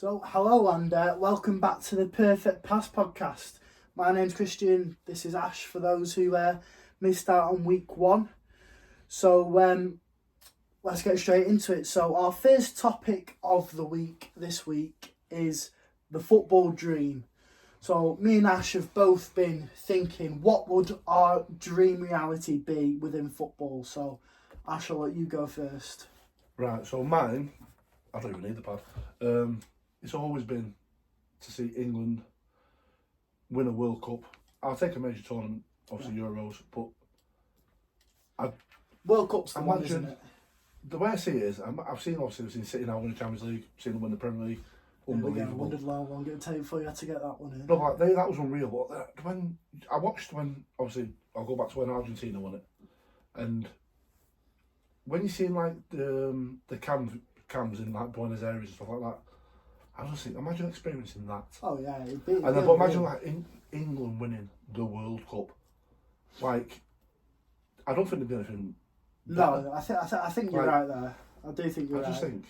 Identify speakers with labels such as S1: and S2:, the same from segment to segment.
S1: So, hello and welcome back to the Perfect Pass podcast. My name's Christian, this is Ash for those who missed out on week one. So, let's get straight into it. So, our first topic of the week this week is the football dream. So, me and Ash have both been thinking, what would our dream reality be within football? So, Ash, I'll let you go first.
S2: Right, so mine, I don't even need the pad. It's always been to see England win a World Cup. I'll take a major tournament, obviously Euros, but
S1: World Cup's the one, isn't it?
S2: the way I see it is, I've seen City now win the Champions League, seen them win the Premier League, unbelievable.
S1: I wondered how long it would take for you to get that one in.
S2: No, like that was unreal. But when I watched, obviously I'll go back to when Argentina won it, and when you see like the cams in like Buenos Aires and stuff like that, I just think, imagine experiencing that.
S1: Oh yeah, it'd be.
S2: And then, but imagine like England winning the World Cup. Like, I don't think there'd be anything.
S1: No, I think you're right there. I do think you're right.
S2: I just think,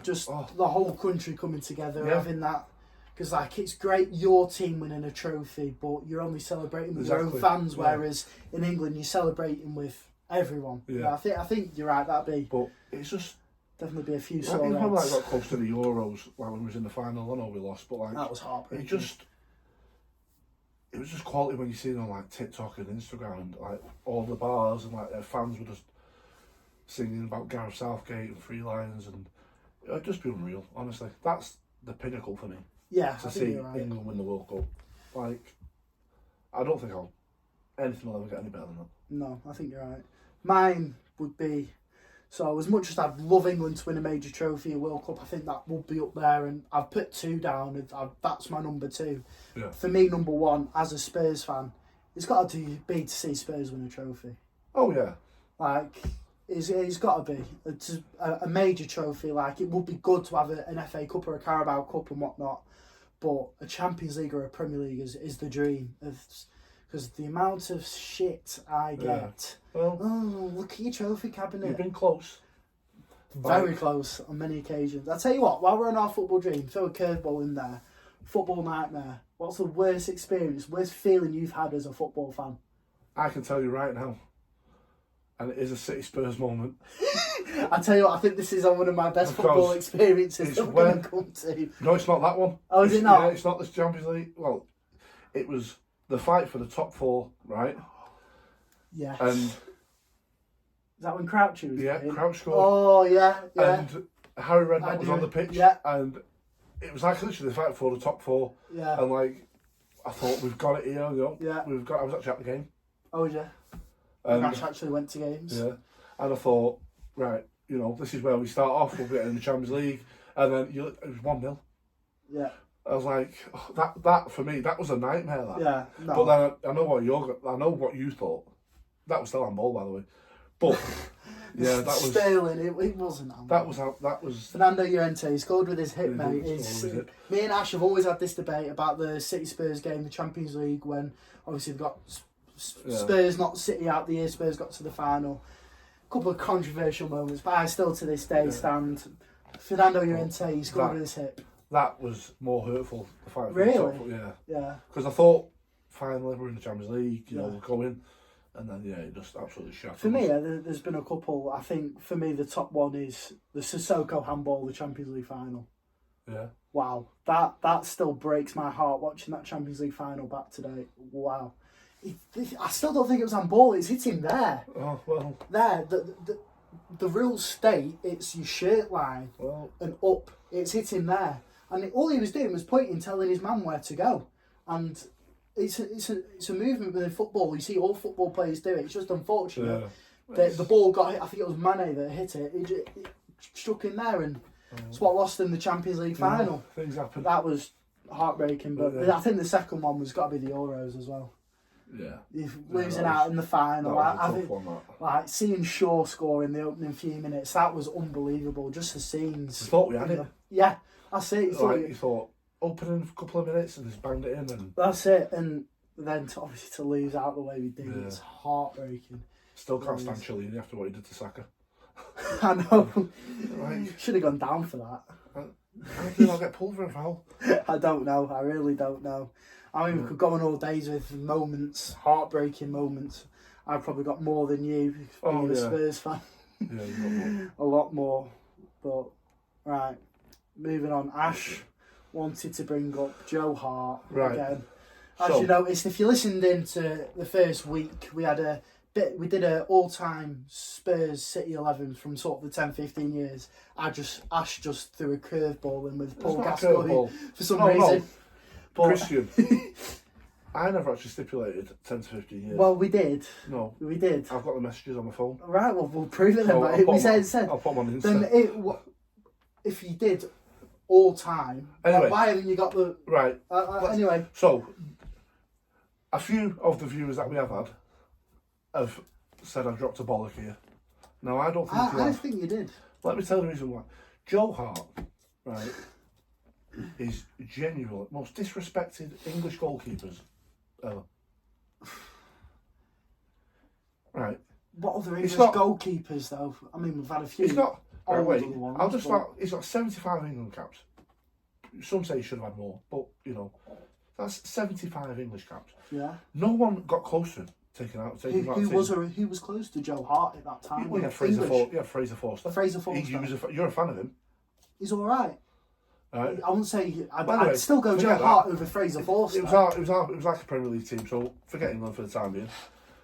S1: just the whole country coming together,
S2: Yeah.
S1: having that, because like it's great your team winning a trophy, but you're only celebrating with your own fans.
S2: Yeah.
S1: Whereas in England, you're celebrating with everyone.
S2: Yeah.
S1: I think you're right. That'd be.
S2: But it's just.
S1: Definitely be a few
S2: Like,
S1: sore
S2: even when
S1: heads.
S2: got close to the Euros, like when we was in the final, I know we lost, but like
S1: That was heartbreaking.
S2: it was just quality when you see it on like TikTok and Instagram and like all the bars and like their fans were just singing about Gareth Southgate and Three Lions, and it'd just be unreal. Honestly, that's the pinnacle for me.
S1: Yeah,
S2: to
S1: I think
S2: see
S1: you're right.
S2: England win the World Cup. Like, I don't think anything will ever get any better than that.
S1: No, I think you're right. Mine would be. So as much as I'd love England to win a major trophy, a World Cup, I think that would be up there. And I've put two down. That's my number two.
S2: Yeah.
S1: For me, number one, as a Spurs fan, it's got to be to see Spurs win a trophy.
S2: Oh yeah.
S1: Like, it's got to be. It's a major trophy. Like, it would be good to have an FA Cup or a Carabao Cup and whatnot. But a Champions League or a Premier League is the dream. Because the amount of shit I get.
S2: Well,
S1: oh, look at your trophy cabinet.
S2: you've been close.
S1: Very close on many occasions. I'll tell you what, while we're on our football dream, throw a curveball in there. Football nightmare. What's the worst experience, worst feeling you've had as a football fan?
S2: I can tell you right now. And it is a City Spurs moment.
S1: I tell you what, I think this is one of my best football experiences that we're going to come to.
S2: No, it's not that one.
S1: Oh, is it not?
S2: Yeah, it's not the Champions League. Well, it was the fight for the top four, right?
S1: Yes.
S2: And
S1: is that when Crouch was in?
S2: Crouch scored.
S1: Oh, yeah.
S2: And Harry Redknapp was on the pitch.
S1: Yeah.
S2: And it was like literally the fight for the top four.
S1: Yeah.
S2: And like, I thought, we've got it here,
S1: Yeah.
S2: I was actually at the game.
S1: Oh, yeah.
S2: And,
S1: Crouch actually went to games.
S2: Yeah. And I thought, right, this is where we start off. We'll get in the Champions League. And then it was 1-0.
S1: Yeah.
S2: I was like, that for me, that was a nightmare. That.
S1: Yeah. No.
S2: But then I know what you thought. That was still on ball, by the way. But yeah, that was
S1: Sterling. It wasn't.
S2: that was
S1: Fernando Llorente scored with his hip,
S2: Yeah,
S1: mate.
S2: he scored with his hip.
S1: Me and Ash have always had this debate about the City Spurs game, the Champions League, when obviously they've got Spurs, not City, out the year. Spurs got to the final. A couple of controversial moments, but I still to this day stand. Fernando Llorente, he scored with his hip.
S2: That was more hurtful. The fight for
S1: Really?
S2: the top, yeah.
S1: Yeah.
S2: Because I thought finally we're in the Champions League,
S1: Yeah.
S2: we're going, and then it just absolutely shattered.
S1: For me, there's been a couple. I think for me the top one is the Sissoko handball, the Champions League final.
S2: Yeah.
S1: Wow, that still breaks my heart watching that Champions League final back today. Wow, I still don't think it was on ball. It's hitting there.
S2: Oh well.
S1: There, the rules state it's your shirt line and up. It's hitting there, and all he was doing was pointing, telling his man where to go. And it's a movement within football. You see all football players do it. It's just unfortunate that the ball got hit. I think it was Mane that hit it. It struck in there, and it's what lost in the Champions League final.
S2: Things happen.
S1: That was heartbreaking, but
S2: Yeah.
S1: I think the second one was got to be the Euros as well.
S2: Yeah.
S1: Losing out in the final. I think,
S2: one, that.
S1: like seeing Shaw score in the opening few minutes, that was unbelievable. Just the scenes.
S2: We thought we had it.
S1: Yeah, that's it.
S2: You thought opening a couple of minutes and just banged it in, and
S1: that's it. And then obviously to lose out the way we did, it's heartbreaking.
S2: Still can't stand Chiellini after what he did to Saka.
S1: I know.
S2: Like,
S1: Should have gone down for that.
S2: How did they not get pulled for a foul?
S1: I don't know. I really don't know. I mean, we could go on all days with moments, heartbreaking moments. I've probably got more than you, being a Spurs fan.
S2: Yeah, you got more.
S1: A lot more. But, right, moving on. Ash wanted to bring up Joe Hart again. As you noticed, if you listened into the first week, we did a all-time Spurs City 11 from sort of the 10-15 years. Ash just threw a curveball in with Paul Gascoigne for some reason. But,
S2: Christian, I never actually stipulated 10 to 15 years.
S1: Well, we did.
S2: No.
S1: We did.
S2: I've got the messages on my phone.
S1: Right, well, we'll prove it then. But we said.
S2: I'll put them on Insta.
S1: Then if you did all time,
S2: anyway,
S1: why haven't you got the...
S2: Right.
S1: Anyway.
S2: So, a few of the viewers that we have had have said I dropped a bollock here. Now, I don't think
S1: I think you did.
S2: Let me tell you the reason why. Joe Hart, right, is genuinely most disrespected English goalkeepers ever. Right.
S1: What other English goalkeepers, though? I mean, we've had a few.
S2: He's not. Right, wait.
S1: Ones,
S2: I'll just start. He's got 75 England caps. Some say he should have had more, but, that's 75 English caps.
S1: Yeah.
S2: No one got close to him.
S1: Who was close to Joe Hart at that time?
S2: Well, Fraser Forster.
S1: Fraser Forster.
S2: You're a fan of him.
S1: He's all right.
S2: Right.
S1: I wouldn't say. I'd still go Joe Hart over Fraser Forster.
S2: It was like a Premier League team, so forget England for the time being.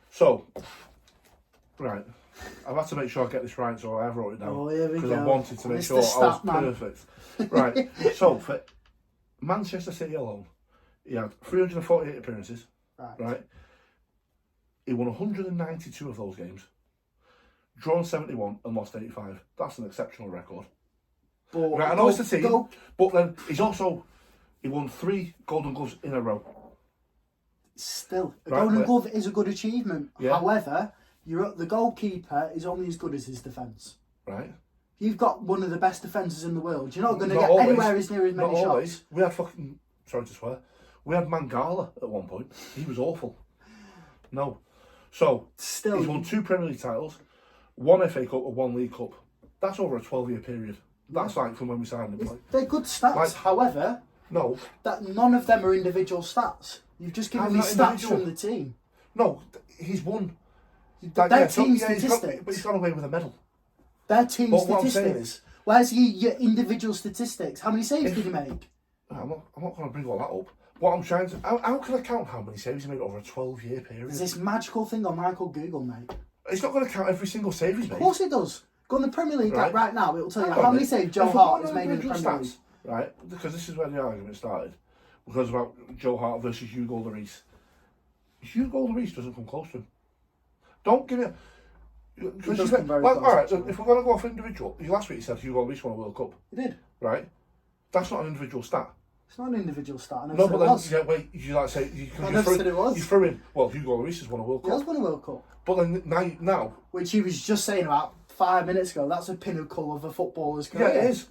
S2: So, right, I've had to make sure I get this right, so I have wrote it down.
S1: Oh, here we go.
S2: Because I wanted to make sure I was perfect. Right, so for Manchester City alone, he had 348 appearances. Right. He won 192 of those games, drawn 71 and lost 85. That's an exceptional record.
S1: But
S2: right, I know it's the team, but then he won 3 Golden Gloves in a row.
S1: Still, Golden Glove is a good achievement.
S2: Yeah.
S1: However, the goalkeeper is only as good as his defence.
S2: Right.
S1: You've got one of the best defenders in the world. You're not going to get anywhere as near as many shots.
S2: Always. We had sorry to swear, we had Mangala at one point. He was awful. No. So,
S1: still,
S2: he's won 2 Premier League titles, 1 FA Cup and 1 League Cup. That's over a 12-year period. That's like from when we signed him.
S1: They're good stats, however, that none of them are individual stats. You've just given me stats from the team.
S2: No, he's won.
S1: Their team statistics.
S2: But he's gone away with a medal.
S1: Their team statistics. Where's your individual statistics? How many saves did he make?
S2: I'm not going to bring all that up. What I'm trying to... How can I count how many saves he made over a 12-year period?
S1: There's this magical thing on Michael Google, mate.
S2: It's not going to count every single save he's made.
S1: Of course it does. Go on the Premier League right now. It'll tell you how many saves Joe Hart has made in the Premier League.
S2: Right, because this is where the argument started. Because about Joe Hart versus Hugo Lloris. Hugo Lloris doesn't come close to him. Don't give it... Alright, so if we're going to go off individual, last week you said Hugo Lloris won a World Cup.
S1: He did.
S2: Right? That's not an individual stat.
S1: It's not an individual stat.
S2: No, but then you threw in. Well, Hugo Lloris has won a World Cup.
S1: He has won a World Cup.
S2: But then now,
S1: which he was just saying about 5 minutes ago. That's a pinnacle of a footballer's career.
S2: Yeah, it is.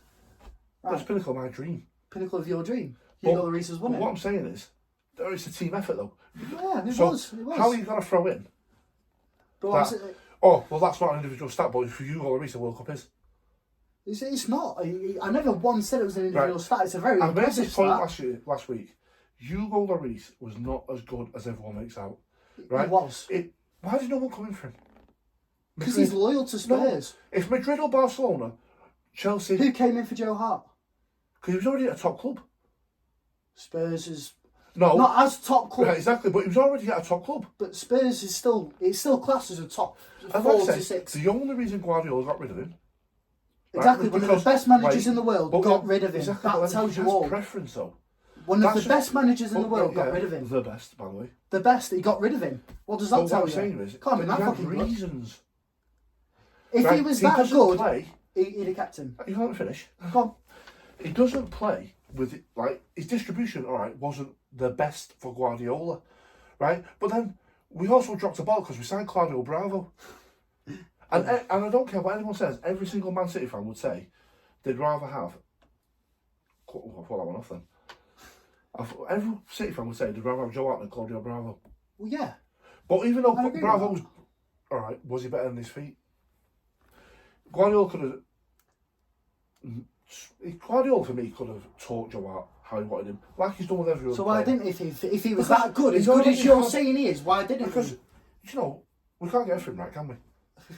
S2: Right. That's pinnacle of my dream.
S1: Pinnacle of your dream. Hugo Lloris has won it.
S2: What I'm saying is, it's a team effort though.
S1: Yeah, it was.
S2: How are you going to throw in? That's not an individual stat, but for Hugo Lloris, the World Cup is.
S1: It's not. I never once said it was an individual stat. It's a very impressive stat.
S2: I made this point last week. Hugo Lloris was not as good as everyone makes out. Right?
S1: He was.
S2: Why did no one come in for him?
S1: Because he's loyal to Spurs.
S2: No. If Madrid or Barcelona, Chelsea...
S1: Who came in for Joe Hart?
S2: Because he was already at a top club.
S1: Spurs is...
S2: No.
S1: Not as top club.
S2: Yeah, exactly, but he was already at a top club.
S1: But Spurs is still... It's still classed as a top 4 to 6.
S2: The only reason Guardiola got rid of him...
S1: Exactly, one of the best managers in the world got rid of him.
S2: Exactly,
S1: that tells you all.
S2: Preference, though.
S1: One of the best managers in the world got rid of him.
S2: The best, by the way.
S1: The best, he got rid of him. What does that tell you?
S2: Saying is,
S1: can't be that fucking
S2: reasons.
S1: If he was that good, he'd have kept him.
S2: You can't finish.
S1: Go on.
S2: He doesn't play with his distribution. All right, wasn't the best for Guardiola, right? But then we also dropped the ball because we signed Claudio Bravo. And I don't care what anyone says, every single Man City fan would say they'd rather have... I'll pull that one off then. Every City fan would say they'd rather have Joe Hart than Claudio Bravo.
S1: Well, yeah.
S2: But even though Bravo was... Alright, was he better than his feet? Guardiola could have Guardiola for me could have taught Joe Hart how he wanted him, like he's done with every other
S1: So why
S2: player.
S1: didn't if he was
S2: Because
S1: that good, as
S2: he's
S1: good
S2: already
S1: as you're
S2: had-
S1: saying he is, why didn't
S2: Because
S1: he?
S2: you know we can't get everything right, can we?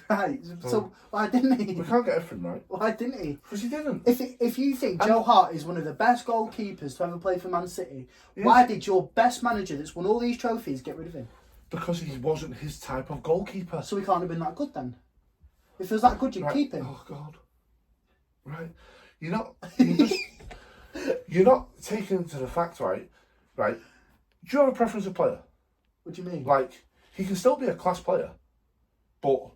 S1: Right. So why didn't he?
S2: We can't get everything right
S1: Why didn't he?
S2: because he didn't.
S1: If you think
S2: And-
S1: Joe Hart is one of the best goalkeepers to ever play for Man City,
S2: Yes.
S1: why did your best manager that's won all these trophies get rid of him?
S2: Because he wasn't his type of goalkeeper.
S1: So he can't have been that good then. If he was that good, you'd
S2: Right.
S1: keep him.
S2: Oh God. Right. You're not taking into the fact, right? Right. Do you have a preference of player?
S1: What do you mean?
S2: Like, he can still be a class player, but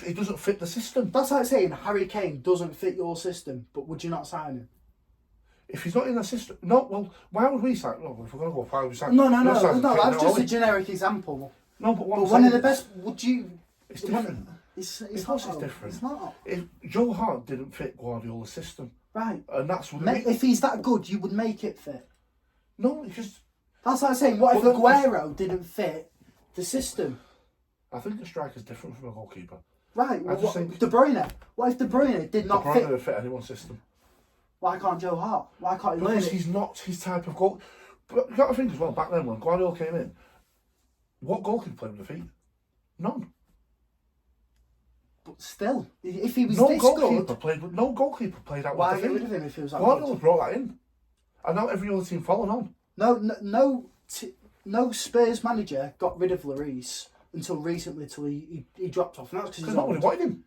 S2: he doesn't fit the system.
S1: That's like saying Harry Kane doesn't fit your system, but would you not sign him?
S2: If he's not in the system, no. Well, why would we sign? No, if we're gonna go, why would we sign?
S1: No,
S2: we're not signing Kane,
S1: that's
S2: are
S1: just
S2: we?
S1: a generic example.
S2: No, but what
S1: But
S2: I'm
S1: one of
S2: saying
S1: the
S2: is,
S1: best, would you...
S2: It's different.
S1: It's
S2: Of
S1: not.
S2: course it's different.
S1: It's not.
S2: If Joe Hart didn't fit Guardiola's system,
S1: Right.
S2: and that's what
S1: If he's that good, you would make it fit.
S2: No, it's just.
S1: That's like saying, what if
S2: Well,
S1: Aguero didn't fit the system?
S2: I think a striker's different from a goalkeeper.
S1: Right. Well,
S2: I just think-
S1: De Bruyne. What if De Bruyne did not
S2: De Bruyne
S1: fit?
S2: didn't fit anyone's system.
S1: Why can't Joe Hart? Why can't he learn
S2: Because
S1: it?
S2: he's not his type of goal. But you got to think as well, back then when Guardiola came in, what goalkeeper played with the feet? None.
S1: But still, if he was
S2: No
S1: this
S2: goalkeeper
S1: good,
S2: played out
S1: why
S2: with
S1: get
S2: the
S1: rid
S2: feet.
S1: of him if he was that
S2: Guardiola
S1: good?
S2: brought that in. And now every other team following on.
S1: No Spurs manager got rid of Lloris until recently, till he dropped off. And that's because
S2: Because nobody wanted him.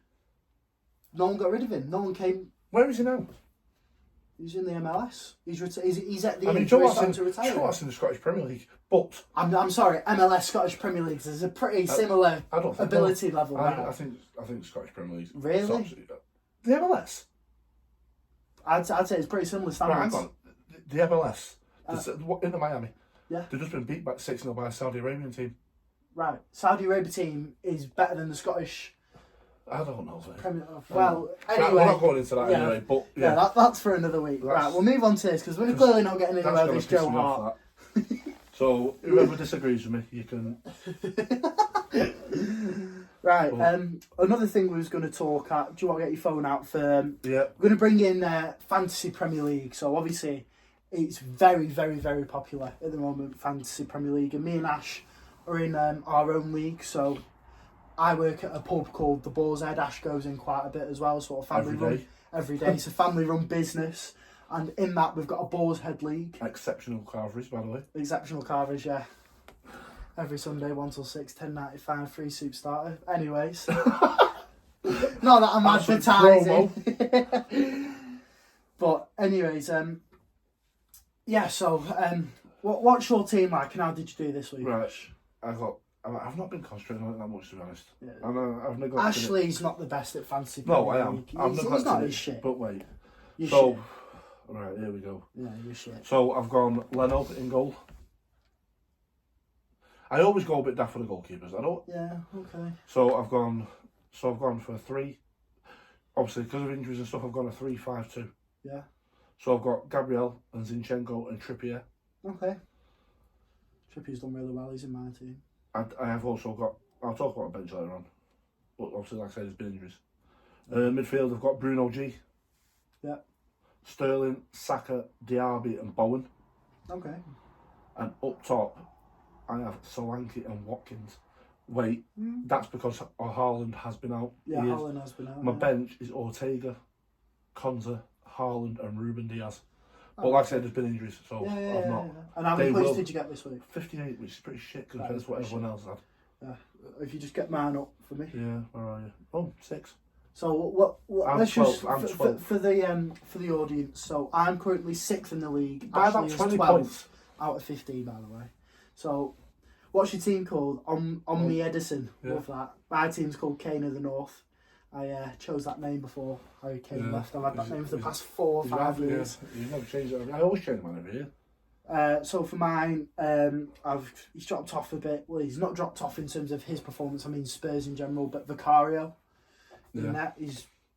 S1: no one got rid of him. No one came.
S2: Where is he now?
S1: He's in the MLS. He's at the
S2: I mean,
S1: age
S2: Joe
S1: where he's
S2: Hart's
S1: starting to retire.
S2: in the Scottish Premier League, but
S1: I'm sorry, MLS Scottish Premier League. There's a pretty similar
S2: I don't think
S1: ability level.
S2: I
S1: now.
S2: think the Scottish Premier League.
S1: Really?
S2: The MLS.
S1: I'd say it's pretty similar
S2: Right,
S1: standards.
S2: hang on. The MLS. Into Miami.
S1: Yeah.
S2: They've just been beat back 6-0 by a Saudi Arabian team.
S1: Right, Saudi Arabia team is better than the Scottish
S2: I don't know. Mate.
S1: Premier. Well,
S2: Right,
S1: anyway,
S2: we're not going into that
S1: yeah.
S2: anyway, but
S1: yeah, that's for another week. Right, we'll move on to this because we're clearly not getting
S2: that's
S1: anywhere
S2: gonna
S1: with
S2: piss
S1: Joe
S2: me off,
S1: Hart.
S2: that. So whoever disagrees with me, you can.
S1: Right,
S2: Oh.
S1: another thing we was going to talk at. Do you want to get your phone out for?
S2: Yeah.
S1: We're going to bring in Fantasy Premier League. So obviously, it's very, very, very popular at the moment. Fantasy Premier League, and me and Ash are in our own league. So I work at a pub called the Boar's Head. Ash goes in quite a bit as well. Sort of family
S2: Every
S1: run
S2: day.
S1: every day. It's a family run business, and in that we've got a Boar's Head league.
S2: Exceptional carveries, by the way.
S1: Exceptional carvers, yeah. Every Sunday, 1 till 6, $10.95, free soup starter. Anyways. Not that I'm
S2: Absolute
S1: advertising. But anyways, yeah, so what's your team like and how did you do this week?
S2: Right. I've not been concentrating on it that much, to be honest.
S1: Yeah.
S2: I've neglected
S1: Ashley's not the best at fantasy.
S2: No,
S1: Premier
S2: I am.
S1: League.
S2: I've
S1: He's
S2: neglected
S1: not
S2: it,
S1: his shit.
S2: But wait.
S1: You're
S2: So,
S1: shit.
S2: right, here we go.
S1: Yeah, you're shit.
S2: So I've gone Leno in goal. I always go a bit daft for the goalkeepers. I don't.
S1: Yeah, okay.
S2: So I've gone for 3. Obviously, because of injuries and stuff, I've gone a 3-5-2.
S1: Yeah.
S2: So I've got Gabriel and Zinchenko and Trippier.
S1: Okay. Trippier's done really well. He's in my team.
S2: I have also got. I'll talk about the bench later on. But obviously, like I said, there's been injuries. Midfield, I've got Bruno G.
S1: Yeah.
S2: Sterling, Saka, Diaby, and Bowen.
S1: Okay.
S2: And up top, I have Solanke and Watkins. Wait, that's because Haaland has been out.
S1: Yeah,
S2: He is.
S1: Haaland has been out.
S2: My
S1: yeah.
S2: bench is Ortega, Konza, Haaland, and Ruben Diaz. But like I said, there's been injuries, so
S1: Yeah,
S2: I've not.
S1: And how many
S2: They
S1: points
S2: will.
S1: did you get this week?
S2: 58, which is pretty shit
S1: That
S2: compared
S1: is
S2: to what
S1: pretty
S2: everyone else had.
S1: If you just get mine up for me.
S2: Yeah, where are you? Oh, 6.
S1: So what
S2: I'm
S1: let's
S2: 12,
S1: just
S2: I'm
S1: for
S2: 12.
S1: for the audience. So I'm currently 6th in the league.
S2: By
S1: Ashley
S2: about
S1: is
S2: 20
S1: 12th
S2: points.
S1: out of 15, by the way. So what's your team called? Omni Edison.
S2: Yeah.
S1: Love that. My team's called Kane of the North. I chose that name before Harry Kane
S2: Yeah.
S1: left. I've had that
S2: Is
S1: name
S2: it-
S1: for the
S2: is
S1: past 4 or 5
S2: Yeah,
S1: years.
S2: you've never changed it. I always change mine every year.
S1: So for mine, he's dropped off a bit. Well, he's not dropped off in terms of his performance. I mean Spurs in general, but Vicario, in
S2: Yeah.
S1: that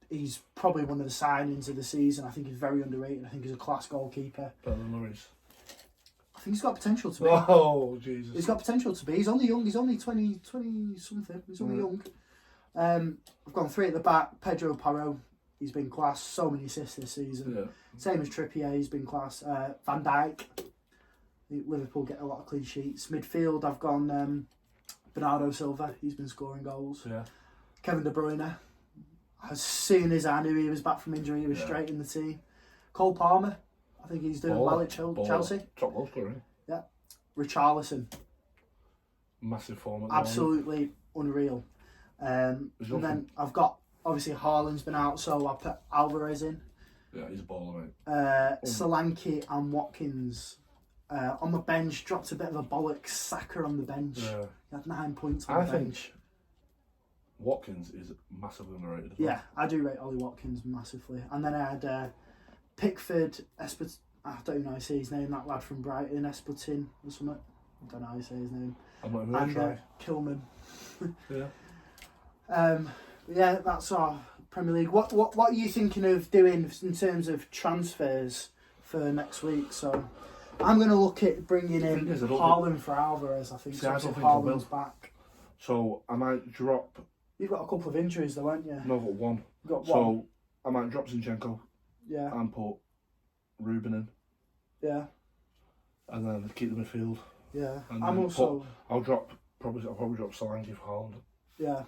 S1: he's probably one of the signings of the season. I think he's very underrated. I think he's a class goalkeeper.
S2: Better than Lloris.
S1: I think he's got potential to be.
S2: Oh, Jesus.
S1: He's got potential to be. He's only young. He's only 20 something. He's only young. I've gone 3 at the back. Pedro Porro, he's been class. So many assists this season.
S2: Yeah.
S1: Same as Trippier, he's been class. Van Dijk. Liverpool get a lot of clean sheets. Midfield, I've gone Bernardo Silva. He's been scoring goals.
S2: Yeah.
S1: Kevin De Bruyne. As soon as I knew he was back from injury, he was straight in the team. Cole Palmer. I think he's doing well at Chelsea.
S2: Top goal scorer.
S1: Yeah. Richarlison.
S2: Massive form at the
S1: Absolutely unreal. And then I've got, obviously, Haaland's been out, so I put Alvarez in.
S2: Yeah, he's a baller, mate.
S1: Solanke and Watkins. On the bench, dropped a bit of a bollocks. Saka on the bench.
S2: Yeah.
S1: He had 9 points on the bench.
S2: Watkins is massively underrated as well.
S1: Yeah, I do rate Ollie Watkins massively. And then I had Pickford, I don't know how to say his name, that lad from Brighton, Esputin or something. I don't know how to say his name.
S2: I'm not even going to try.
S1: Kilman.
S2: Yeah.
S1: Yeah, that's our Premier League. What are you thinking of doing in terms of transfers for next week? So I'm going to look at bringing in Haaland for Alvarez. I think Haaland's back.
S2: So I might drop.
S1: You've got a couple of injuries though, haven't you?
S2: No, I've got one.
S1: You've got one.
S2: So I might drop Zinchenko.
S1: Yeah.
S2: And put Ruben in.
S1: Yeah.
S2: And then keep the midfield.
S1: Yeah.
S2: And
S1: I'm also.
S2: I'll probably drop Solanke for Haaland.
S1: Yeah.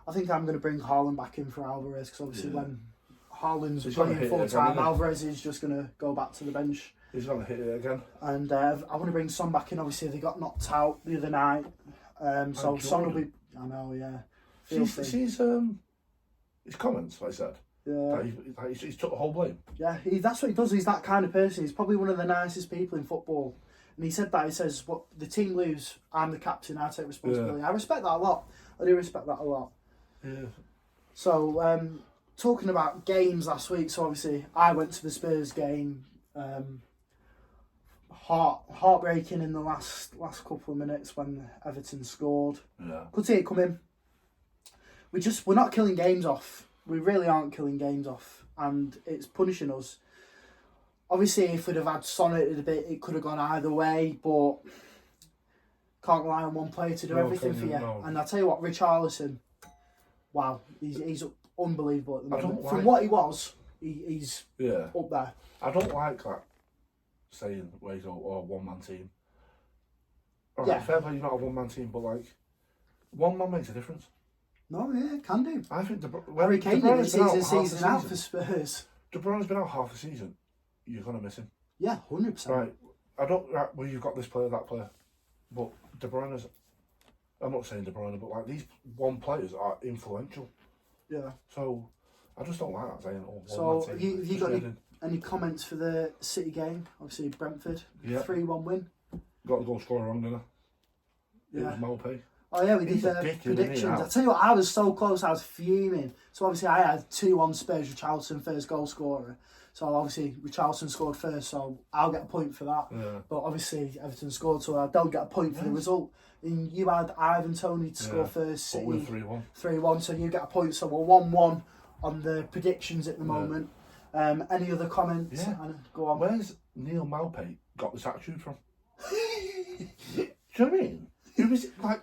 S1: I think I'm going to bring Haaland back in for Alvarez because obviously when Haaland's playing full time, Alvarez is just going to go back to the bench.
S2: He's going to hit it again.
S1: And I want to bring Son back in. Obviously, they got knocked out the other night. So Son will be. I know, yeah.
S2: See his comments, like I said.
S1: Yeah.
S2: He's took the whole blame.
S1: Yeah, that's what he does. He's that kind of person. He's probably one of the nicest people in football. And he said that. He says, "What the team lose, I'm the captain. I take responsibility." I respect that a lot. I do respect that a lot.
S2: Yeah.
S1: So, talking about games last week. So obviously, I went to the Spurs game. Heartbreaking in the last couple of minutes when Everton scored.
S2: Yeah.
S1: Could see it coming. We're not killing games off. We really aren't killing games off, and it's punishing us. Obviously, if we'd have had Sonnet a bit, it could have gone either way, but can't rely on one player to do everything for you. No. And I'll tell you what, Richarlison, wow, he's unbelievable at the moment. From what he was, he's up there.
S2: I don't like that saying where you go, one-man team. Fair play, you're not a one-man team, but like, one man makes a difference.
S1: No, yeah, can do.
S2: I think
S1: Harry Kane did season out for Spurs.
S2: De Bruyne's been out half the season. You're gonna miss him.
S1: Yeah, 100%.
S2: Right. Well, you've got this player, that player, but De Bruyne's. I'm not saying De Bruyne, but like these one players are influential.
S1: Yeah.
S2: So I just don't like that saying.
S1: So have you got any comments for the City game? Obviously Brentford. Yeah. 3-1 win.
S2: Got the goal scorer wrong, didn't I?
S1: Yeah.
S2: It was Maupay.
S1: Oh yeah, we did predictions. I tell you what, I was so close, I was fuming. So obviously I had 2-1 Spurs, Richarlison first goal scorer. So obviously Richarlison scored first, so I'll get a point for that. Yeah. But obviously Everton scored, so I don't get a point for the result. And you had Ivan Toney to score first, City.
S2: But we're 3-1.
S1: 3-1, so you get a point. So we're 1-1 on the predictions at the moment. Any other comments?
S2: Yeah.
S1: Go on.
S2: Where's Neil Maupay got this attitude from? Do you know what I mean? Who is it like?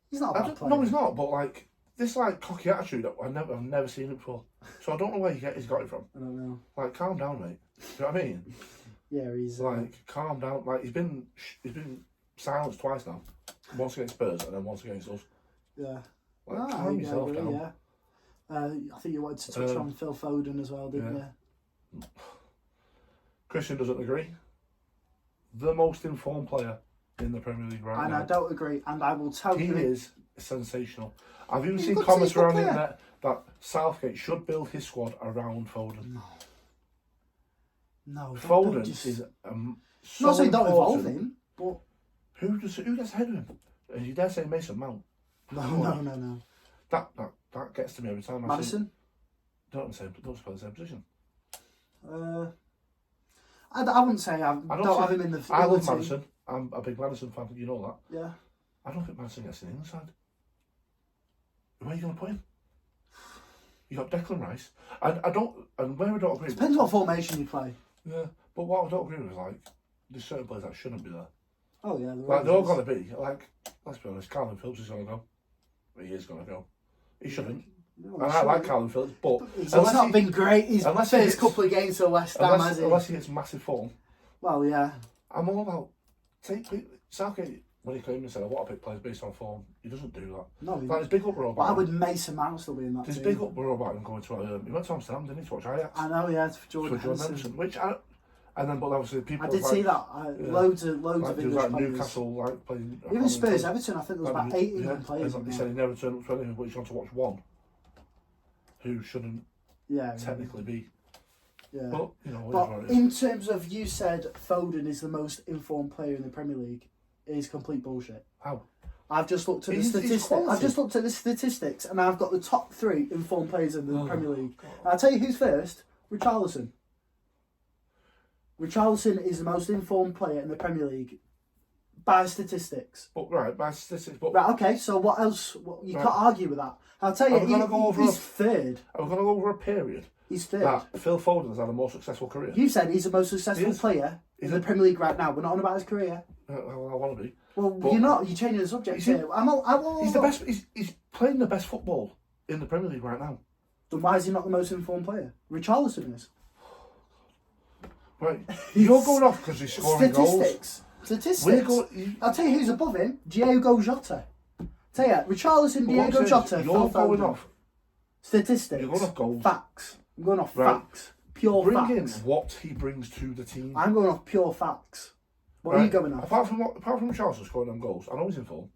S1: He's not a bad player.
S2: No, he's not. But like this, like cocky attitude, I've never seen it before. So I don't know where he's got it from.
S1: I don't know.
S2: Like, calm down, mate. Do you know what I mean?
S1: Yeah, he's
S2: like calm down. Like he's been silenced twice now. Once against Spurs and then once against us.
S1: Yeah.
S2: Like, calm yourself down.
S1: Yeah. I think you wanted to touch on Phil Foden as well, didn't you?
S2: Christian doesn't agree. The most informed player in the Premier League right now.
S1: And I don't agree, and I will tell you.
S2: He is sensational. I've even seen comments around the internet that Southgate should build his squad around Foden.
S1: No.
S2: Foden is so
S1: not saying don't involve him, but
S2: who gets ahead of him? You dare say Mason Mount?
S1: No.
S2: That gets to me every time.
S1: Madison?
S2: Don't play the same position.
S1: I wouldn't say I don't have him in the.
S2: I love Madison. I'm a big Madison fan. You know that.
S1: Yeah.
S2: I don't think Madison gets in the inside. Where are you going to put him? You got Declan Rice. And where I don't agree.
S1: Depends what formation you play.
S2: Yeah, but what I don't agree with is like there's certain players that shouldn't be there.
S1: Oh yeah,
S2: they're all going to be like. Let's be honest. Calvin Phillips is going to go. He is going to go. He shouldn't.
S1: No,
S2: And I like Calvin Phillips, but
S1: He's not been great. His
S2: unless
S1: first couple of games for West Ham, has he?
S2: Unless he gets massive form.
S1: Well, yeah.
S2: I'm all about Southgate. When he came and said, "I want to pick players based on form," he doesn't do that.
S1: No,
S2: Like, there's big uproar about
S1: why
S2: him.
S1: would Mason Mount still be in that
S2: There's
S1: team?
S2: big uproar about him going to. He went to Amsterdam, didn't he, to watch Ajax?
S1: I know, yeah, for Jordan
S2: Henderson.
S1: Henderson.
S2: But obviously people.
S1: I did see that. Loads of
S2: Like,
S1: English
S2: like
S1: players.
S2: Newcastle, playing.
S1: Even Spurs, Everton. I think there was about 8 England players.
S2: He said he never turned up to anything, but he's gone to watch one, who shouldn't technically be.
S1: Yeah.
S2: But
S1: But in terms of, you said Foden is the most informed player in the Premier League, is complete bullshit.
S2: How?
S1: I've just looked at the
S2: He's
S1: statistics.
S2: quality.
S1: I've just looked at the statistics, and I've got the top 3 informed players in the Premier League.
S2: God.
S1: I'll tell you who's first. Richarlison. Richarlison is the most informed player in the Premier League by statistics.
S2: But by statistics. But
S1: Right, okay, so what else? You can't argue with that. I'll tell you, he's third.
S2: I'm going to go over a period
S1: He's third.
S2: that Phil Foden has had a more successful career.
S1: You said he's the most successful player in the Premier League right now. We're not on about his career.
S2: I want to be.
S1: Well,
S2: But
S1: you're not. You're changing the subject here.
S2: He's the best. He's playing the best football in the Premier League right now.
S1: Then why is he not the most informed player? Richarlison is.
S2: Right, you're going off because he's scoring goals.
S1: Statistics. I'll tell you who's above him. Diego Jota. Tell you, Richarlison, Diego Jota,
S2: You're
S1: Phil
S2: going
S1: Foden.
S2: off.
S1: Statistics.
S2: You're going off goals.
S1: Facts. I'm going off
S2: Right.
S1: facts. Pure
S2: Bring in
S1: facts.
S2: what he brings to the team.
S1: I'm going off pure facts. What are you going off?
S2: Apart from Richarlison scoring them goals, I know he's in form.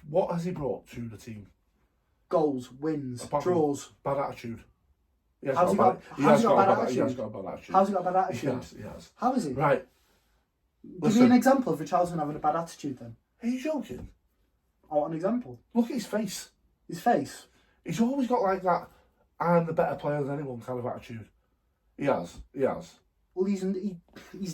S2: What has he brought to the team?
S1: Goals, wins,
S2: Apart from
S1: draws.
S2: bad attitude. He
S1: How's he got a bad attitude?
S2: He has got a bad attitude.
S1: How's he got a bad attitude?
S2: He has.
S1: How is he?
S2: Right.
S1: Give me an example of Richarlison having a bad attitude then.
S2: Are you joking?
S1: I want an example.
S2: Look at his face.
S1: His face.
S2: He's always got like that, I'm the better player than anyone kind of attitude. He has.
S1: Well, he's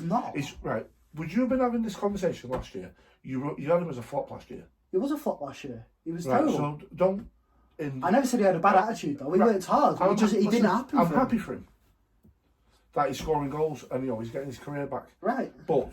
S1: not.
S2: Right. Would you have been having this conversation last year? You had him as a flop last year.
S1: He was a flop last year. He was
S2: Right,
S1: terrible.
S2: so don't...
S1: I never said he had a bad attitude though. He worked hard. He didn't happen
S2: I'm
S1: for him.
S2: happy for him. That he's scoring goals and he's getting his career back.
S1: Right.
S2: But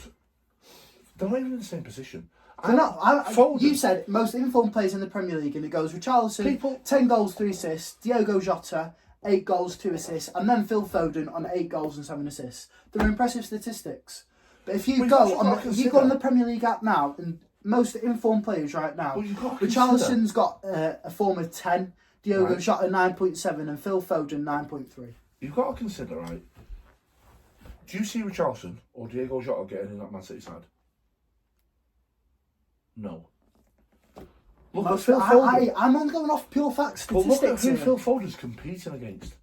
S2: they're not even in the same position.
S1: Foden. You said most informed players in the Premier League, and it goes Richarlison, 10 goals, 3 assists, Diogo Jota, 8 goals, 2 assists, and then Phil Foden on 8 goals and 7 assists. They're impressive statistics. But if you go on the Premier League app now, and most informed players right now, Richarlison's got a form of 10, Diogo Jota 9.7, and Phil Foden 9.3.
S2: You've got to consider, right? Do you see Richarlison or Diego Jota getting in that Man City side? No. Look at Phil Foden.
S1: I'm on going off pure facts,
S2: But
S1: statistics.
S2: look at who
S1: here.
S2: Phil Foden's competing against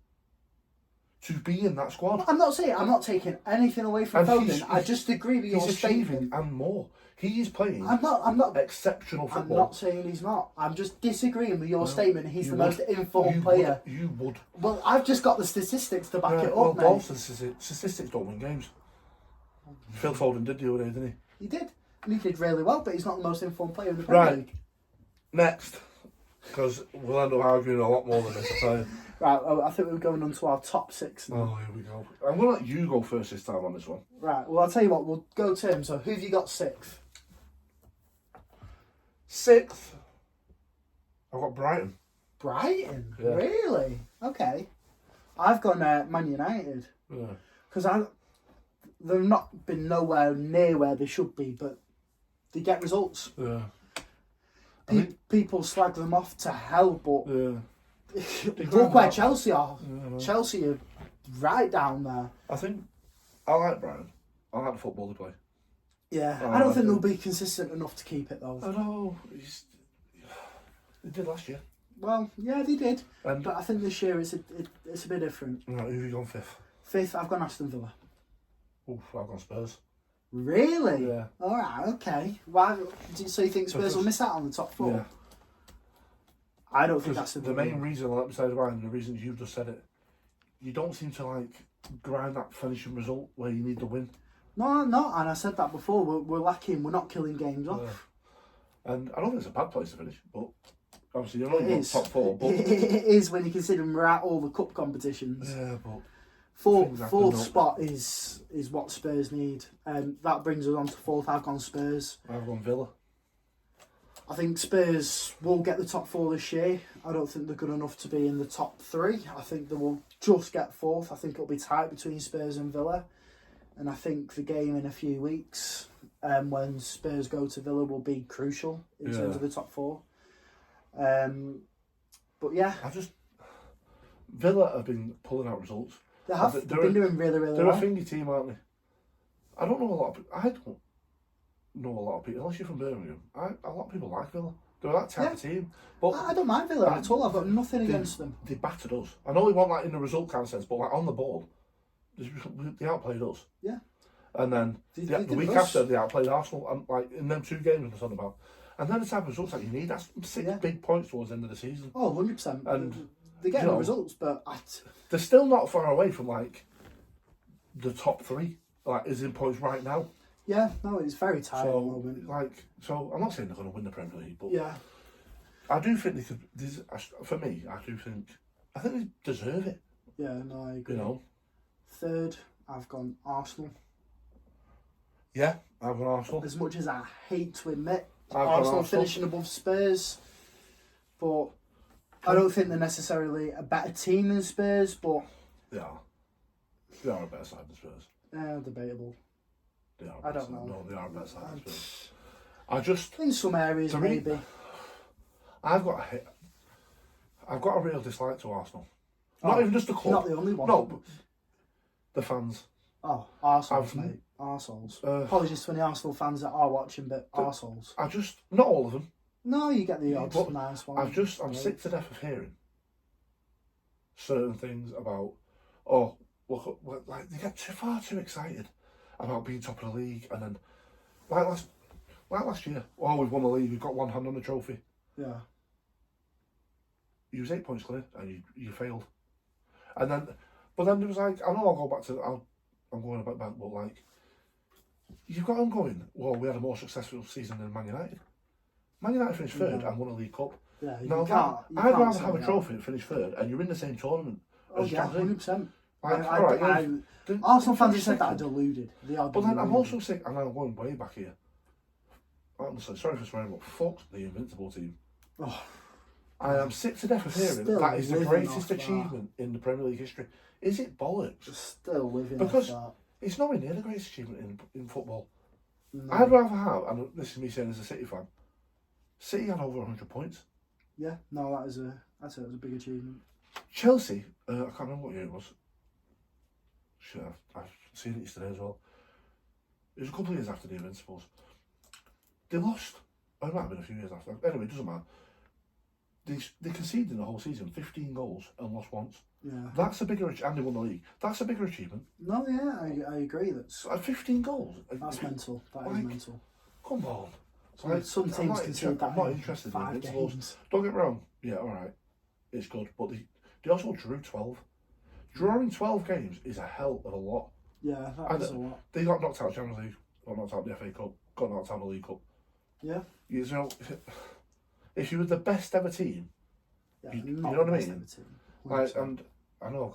S2: to be in that squad.
S1: I'm not taking anything away from Foden. I just agree with your
S2: He's
S1: statement.
S2: achieving and more. He is playing
S1: I'm not
S2: exceptional football.
S1: I'm not saying he's not. I'm just disagreeing with your statement. He's the most informed player.
S2: You would.
S1: Well, I've just got the statistics to back it up,
S2: well,
S1: mate.
S2: Bolton statistics don't win games. Phil Foden did the other day, didn't he?
S1: He did. And he did really well, but he's not the most informed player in the Premier League.
S2: Next. Because we'll end up arguing a lot more than this, I tell you.
S1: Right, I think we're going on to our top 6 now.
S2: Oh, here we go. I'm going to let you go first this time on this one.
S1: Right, well, I'll tell you what, we'll go to him. So, who have you got 6th?
S2: 6th, I've got Brighton.
S1: Brighton?
S2: Yeah.
S1: Really? Okay. I've gone Man United.
S2: Yeah.
S1: Because they've not been nowhere near where they should be, but they get results.
S2: Yeah.
S1: People slag them off to hell, but
S2: Yeah.
S1: look where Chelsea are.
S2: Yeah,
S1: Chelsea are right down there.
S2: I think I like Brighton. I like the football they play.
S1: Yeah,
S2: Oh,
S1: I don't
S2: I
S1: think
S2: do.
S1: they'll be consistent enough to keep it though.
S2: I know. They did last year.
S1: Well, yeah, they did,
S2: And
S1: but I think this year it's a bit different.
S2: right, who have you gone 5th?
S1: 5th, I've gone Aston Villa.
S2: Oof, I've gone Spurs.
S1: Really?
S2: Yeah.
S1: All right. Okay. Why? So you think Spurs will miss out on the top 4?
S2: Yeah.
S1: I don't think that's
S2: The main reason I let me say Brighton, the reason you've just said it, you don't seem to like grind that finishing result where you need the win.
S1: No, and I said that before. We're lacking. We're not killing games off.
S2: And I don't think it's a bad place to finish, but obviously you're not in the top 4. But
S1: It is when you consider we're at all the cup competitions.
S2: yeah, but
S1: Fourth spot is what Spurs need, and that brings us on to 4th. I've gone Spurs.
S2: I've gone Villa.
S1: I think Spurs will get the top 4 this year. I don't think they're good enough to be in the top 3. I think they will just get 4th. I think it'll be tight between Spurs and Villa. And I think the game in a few weeks, when Spurs go to Villa, will be crucial in terms of the top 4. But yeah.
S2: Villa have been pulling out results.
S1: They have. They've been doing really, really well.
S2: They're a thingy team, aren't they? I don't know a lot of... I don't know a lot of people, unless you're from Birmingham. A lot of people like Villa. They're that type of team. But
S1: I don't mind Villa at all. I've got nothing against them.
S2: They battered us. I know they want that in the result kind of sense, but like on the ball, they outplayed us.
S1: Yeah.
S2: And then the week after, they outplayed Arsenal, and like in them 2 games we're talking about. And then the type of results that you need, that's 6 big points towards the end of the season.
S1: Oh, 100%.
S2: And
S1: they're getting the results, but
S2: they're still not far away from like the top 3, like is in points right now.
S1: Yeah, no, it's very tight at the moment.
S2: So I'm not saying they're going to win the Premier League, but
S1: yeah,
S2: I do think they could. For me, I think they deserve it.
S1: Yeah, no, I agree. 3rd, I've gone Arsenal.
S2: Yeah, I've gone Arsenal.
S1: As much as I hate to admit, Arsenal finishing above Spurs, but I don't think they're necessarily a better team than Spurs, but
S2: they are. They are a better side than Spurs.
S1: Debatable.
S2: They are.
S1: I don't know.
S2: No, they are a better side than Spurs.
S1: In some areas, maybe.
S2: I've got a real dislike to Arsenal. Not even just the club.
S1: Not the only one.
S2: No, but the fans.
S1: Oh, Arsenal, mate. Arseholes. Apologies to any Arsenal fans that are watching, but arseholes.
S2: Not all of them.
S1: No, you get the odd nice one.
S2: I'm sick to death of hearing certain things about, look, like they get far too excited about being top of the league, and then like last year, we've won the league, we've got one hand on the trophy.
S1: Yeah.
S2: You was 8 points clear, and you failed. And then, but then there was like, I know I'll go back to, I'm going about that, but like, you've got them going, we had a more successful season than Man United. Man United finished 3rd and won a League Cup.
S1: Yeah,
S2: I'd rather have a trophy and finish 3rd, and you're in the same tournament.
S1: Oh yeah, 100%.
S2: Like,
S1: Arsenal fans have said that are deluded. They are deluded.
S2: But then I'm also sick, and I'm going way back here. Honestly, sorry for swearing, but fuck the Invincible team.
S1: Oh,
S2: I am sick to death of hearing that is the greatest achievement in the Premier League history. Is it bollocks?
S1: Still living
S2: because
S1: off that.
S2: It's nowhere near the greatest achievement in football.
S1: No.
S2: I'd rather have, and this is me saying as a City fan, City had over 100 points.
S1: Yeah, no, that's a big achievement.
S2: Chelsea, I can't remember what year it was. Shit, I've seen it yesterday as well. It was a couple of years after the Invincibles. They lost. Oh, it might have been a few years after. Anyway, it doesn't matter. They conceded in the whole season 15 goals and lost once.
S1: Yeah.
S2: That's a bigger, and they won the league. That's a bigger achievement.
S1: No, yeah, I agree. That's
S2: 15 goals.
S1: That's mental. That is mental.
S2: Come on.
S1: Some teams concede that.
S2: I'm not interested in the Invincibles.
S1: Games.
S2: Don't get me wrong. Yeah, all right, it's good, but they also drew 12. Drawing 12 games is a hell of a lot.
S1: Yeah, that is a lot.
S2: They got knocked out of the Champions League, got knocked out of the FA Cup, got knocked out of the League Cup.
S1: Yeah.
S2: You know, if you were the best ever team,
S1: yeah,
S2: you know what I mean?
S1: Like,
S2: and I know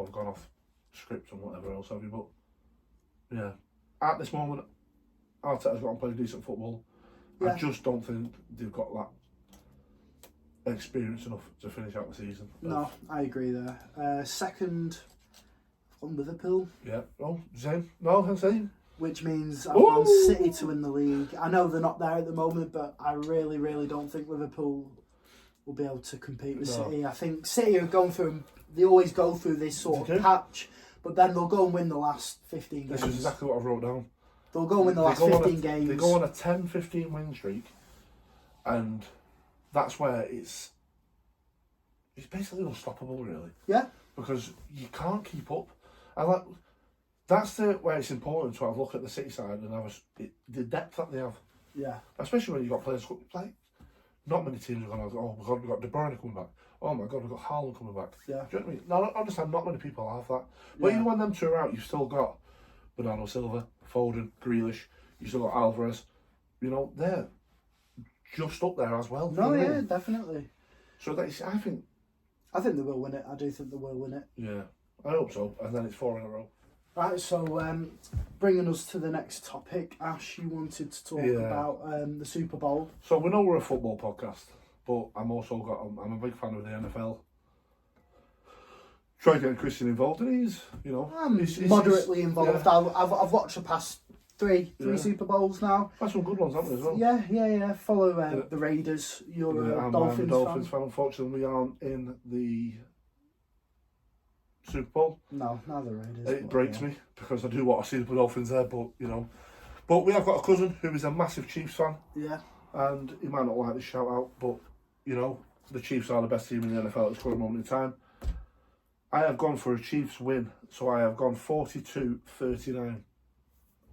S2: I've gone off script and whatever else have you, but yeah, at this moment, Arteta's got to play decent football. Yeah. I just don't think they've got that experience enough to finish out the season.
S1: No, I agree there. Second on Liverpool.
S2: Yeah. Oh, same. No, same.
S1: Which means I've gone City to win the league. I know they're not there at the moment, but I really, really don't think Liverpool will be able to compete with City. I think City are going through. They always go through this sort of patch, but then they'll go and win the last 15 games.
S2: This is exactly what I wrote down.
S1: They'll go and win the last 15 games.
S2: They go on a 10-15 win streak, and that's where it's basically unstoppable, really.
S1: Yeah.
S2: Because you can't keep up. And that's where it's important to have a look at the City side and have the depth that they have.
S1: Yeah.
S2: Especially when you've got players like, not many teams are going to go, oh my God, we've got De Bruyne coming back. Oh my God, we've got Haaland coming back.
S1: Yeah.
S2: Do you know what I mean? Now, I understand not many people have that. But even when them two are out, you've still got Bernardo Silva, Foden, Grealish, you've still got Alvarez. You know, they're just up there as well.
S1: No, yeah, definitely.
S2: So I think
S1: they will win it. I do think they will win it.
S2: Yeah, I hope so. And then it's 4 in a row.
S1: Right, so bringing us to the next topic, Ash, you wanted to talk about the Super Bowl.
S2: So we know we're a football podcast. but I'm a big fan of the NFL. Try getting Christian involved, and he's
S1: Moderately involved.
S2: Yeah.
S1: I've watched the past three Super Bowls now.
S2: That's some good ones, haven't they, as well?
S1: Yeah. Follow the Raiders. You're a Dolphins
S2: fan. Unfortunately, we aren't in the Super Bowl.
S1: No, not the Raiders.
S2: It breaks me because I do want to see the Dolphins there, but But we have got a cousin who is a massive Chiefs fan.
S1: Yeah.
S2: And he might not like this shout out, but the Chiefs are the best team in the NFL at this current moment in time. I have gone for a Chiefs win, so I have gone 42-39.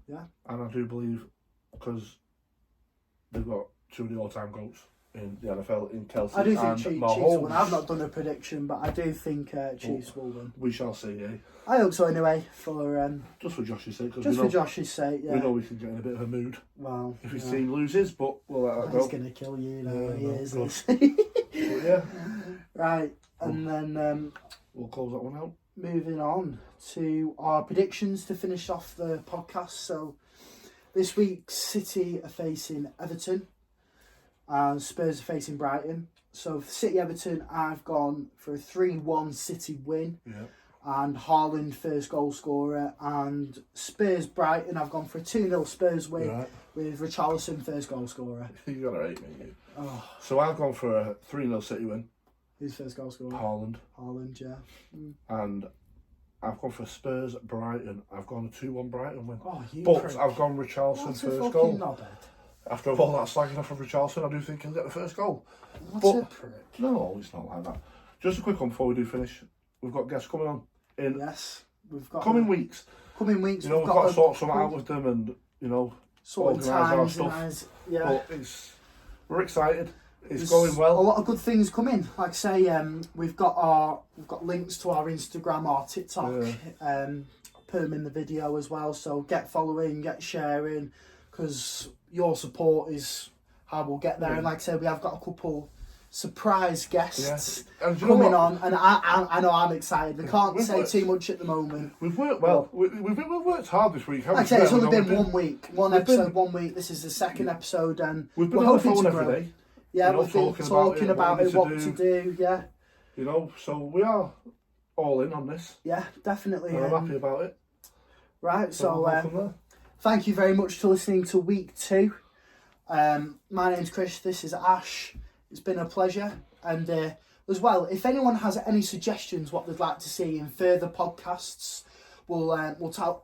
S1: Yeah.
S2: And I do believe, because they've got two of the all-time GOATs in the NFL, in Kelsey
S1: I do think
S2: and
S1: Chiefs
S2: Mahomes.
S1: win. I've not done a prediction, but I do think Chiefs will win.
S2: We shall see, eh?
S1: I hope so anyway, for
S2: just for Josh's sake.
S1: for Josh's sake, yeah.
S2: We know we can get in a bit of a mood if his
S1: yeah.
S2: team loses, but we'll let that go.
S1: He's going to kill you, he is.
S2: But yeah.
S1: Right, and then
S2: we'll close that one out.
S1: Moving on to our predictions to finish off the podcast. So this week, City are facing Everton and Spurs are facing Brighton. So for City Everton, I've gone for a 3-1 City win.
S2: Yeah.
S1: And Haaland first goal scorer. And Spurs Brighton, I've gone for a 2-0 Spurs win with Richarlison first goal scorer.
S2: You're gonna hate me, you.
S1: Oh.
S2: So I've gone for a 3-0 City win.
S1: Who's first goal scorer?
S2: Haaland,
S1: yeah.
S2: And I've gone for Spurs Brighton. I've gone a 2-1 Brighton win.
S1: Oh,
S2: but
S1: prick.
S2: I've gone Richarlison
S1: What
S2: first
S1: a
S2: goal.
S1: knobhead.
S2: After all that slagging off of Richarlison, I do think he'll get the first goal.
S1: What a prick.
S2: No, it's not like that. Just a quick one before we do finish. We've got guests coming on in
S1: we've got
S2: coming weeks.
S1: Coming weeks,
S2: we've got to sort something out with them, and
S1: sort
S2: organise our stuff. But we're excited. It's going well.
S1: A lot of good things coming. Like I say, we've got links to our Instagram, our TikTok, perm in the video as well. So get following, get sharing, because your support is how we'll get there. And like I said, we have got a couple surprise guests coming on, and I know I'm excited. We can't say too much at the moment.
S2: We've worked well. We've worked hard this week.
S1: Like I said, it's only been 1 week, one episode, 1 week. This is the second episode, and
S2: we've been on the phone every day.
S1: Yeah, we've been talking about it, what to do. Yeah.
S2: So we are all in on this.
S1: Yeah, definitely.
S2: And I'm happy about it.
S1: Right, so thank you very much for listening to week 2. My name's Chris. This is Ash. It's been a pleasure, and as well, if anyone has any suggestions what they'd like to see in further podcasts, we'll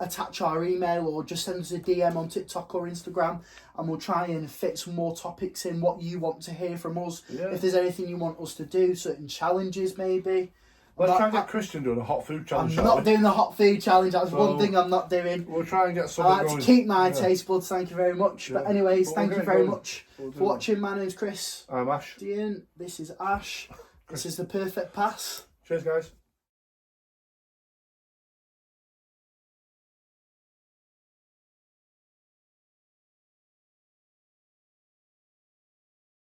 S1: attach our email or just send us a DM on TikTok or Instagram, and we'll try and fit some more topics in what you want to hear from us.
S2: Yeah.
S1: If there's anything you want us to do, certain challenges maybe.
S2: Let's try and get Christian doing a hot food challenge.
S1: I'm not doing the hot food challenge. That's one thing I'm not doing.
S2: We'll try and get something
S1: I like to keep my taste buds. Thank you very much.
S2: Yeah.
S1: But anyways, thank you very much
S2: for
S1: watching. My name's Chris.
S2: I'm Ash.
S1: This is Ash. This is the Perfect Pass.
S2: Cheers, guys.